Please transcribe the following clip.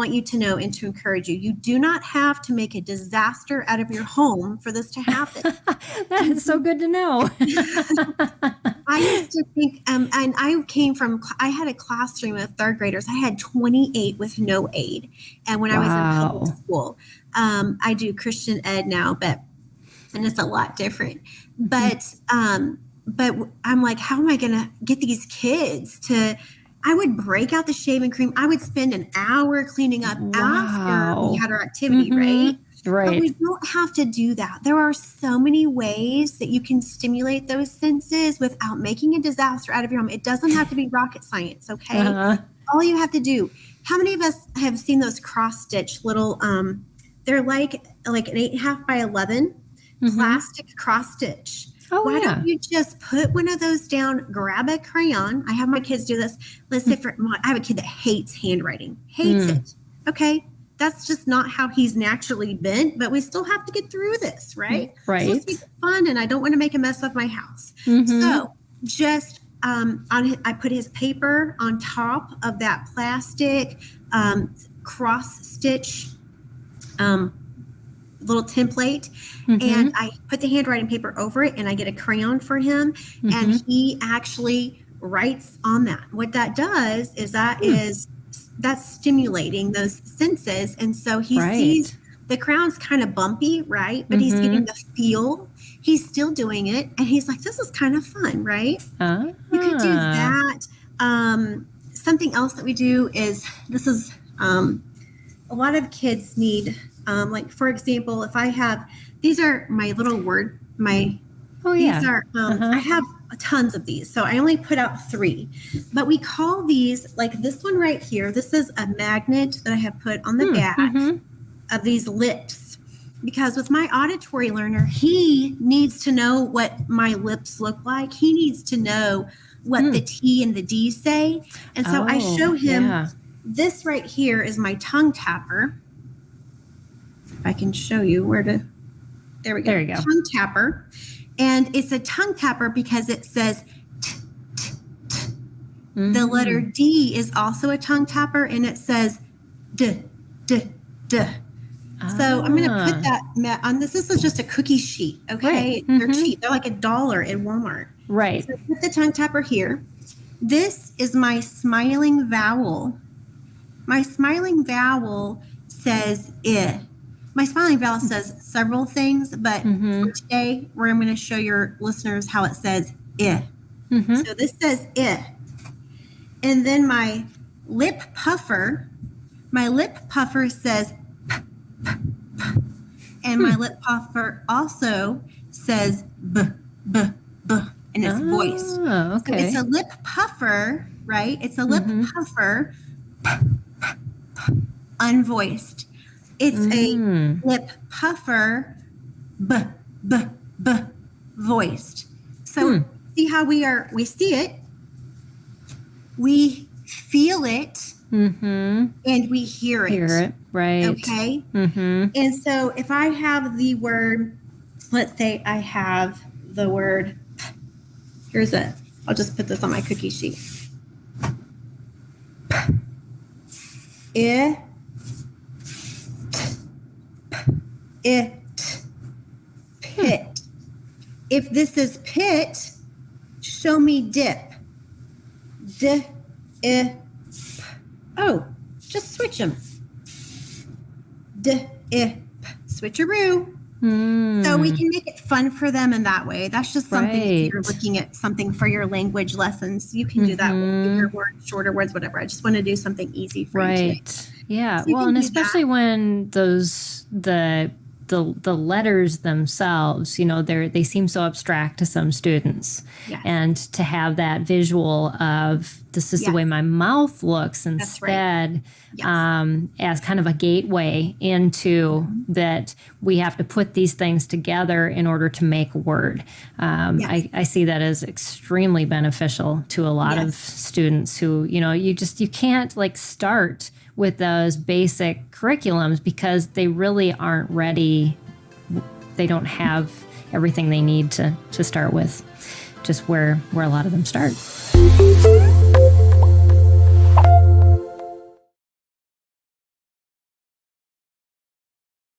want you to know and to encourage you, you do not have to make a disaster out of your home for this to happen. That is so good to know. I used to think, and I had a classroom of third graders. I had 28 with no aid. And when I was in public school, I do Christian ed now, and it's a lot different. But I'm like, how am I going to get these kids to, I would break out the shaving cream. I would spend an hour cleaning up after we had our activity, right? Right. But we don't have to do that. There are so many ways that you can stimulate those senses without making a disaster out of your home. It doesn't have to be rocket science, okay? All you have to do. How many of us have seen those cross-stitch little, they're like an 8.5 by 11 plastic cross-stitch. Why don't you just put one of those down, grab a crayon. I have my kids do this. Let's say I have a kid that hates handwriting, hates it. Okay. That's just not how he's naturally been, but we still have to get through this, right? Right. So it's fun, and I don't want to make a mess of my house. So just I put his paper on top of that plastic cross stitch little template, and I put the handwriting paper over it, and I get a crayon for him, and he actually writes on that. What that does is that's stimulating those senses. And so he sees the crown's kind of bumpy, right? But he's getting the feel. He's still doing it. And he's like, this is kind of fun, right? You could do that. Something else that we do is, this is a lot of kids need, like, for example, if I have, these are my little these are, I have tons of these. So I only put out 3, but we call these, like this one right here. This is a magnet that I have put on the back of these lips, because with my auditory learner, he needs to know what my lips look like. He needs to know what the T and the D say. And so I show him this right here is my tongue tapper. If I can show you there we go. There you go. Tongue tapper. And it's a tongue tapper because it says t, t, t. The letter D is also a tongue tapper, and it says d, d, d. So I'm going to put that on this. This is just a cookie sheet, okay? Right. They're cheap. They're like $1 at Walmart. Right. So put the tongue tapper here. This is my smiling vowel. My smiling vowel says I. My smiling vowel says several things, but for today, I'm going to show your listeners how it says I. So this says I. And then my lip puffer says p, p, p. And my lip puffer also says b, b, b, and it's voiced. Okay. So it's a lip puffer, right? It's a lip puffer, p, p, p, unvoiced. It's a lip puffer, b, b, b, voiced. So see how we see it, we feel it, and we hear it. Right. Okay. And so if I have the word, let's say I have the word, I'll just put this on my cookie sheet. Pit. If this is pit, show me dip. Just switch them. Switcheroo. So we can make it fun for them in that way. That's just something if you're looking at something for your language lessons. You can do that with bigger words, shorter words, whatever. I just want to do something easy for you today. Yeah. So and especially when the letters themselves, they seem so abstract to some students. Yes. And to have that visual of this is the way my mouth looks instead, as kind of a gateway into that we have to put these things together in order to make a word. I see that as extremely beneficial to a lot of students who, you can't start with those basic curriculums because they really aren't ready. They don't have everything they need to start with, just where a lot of them start.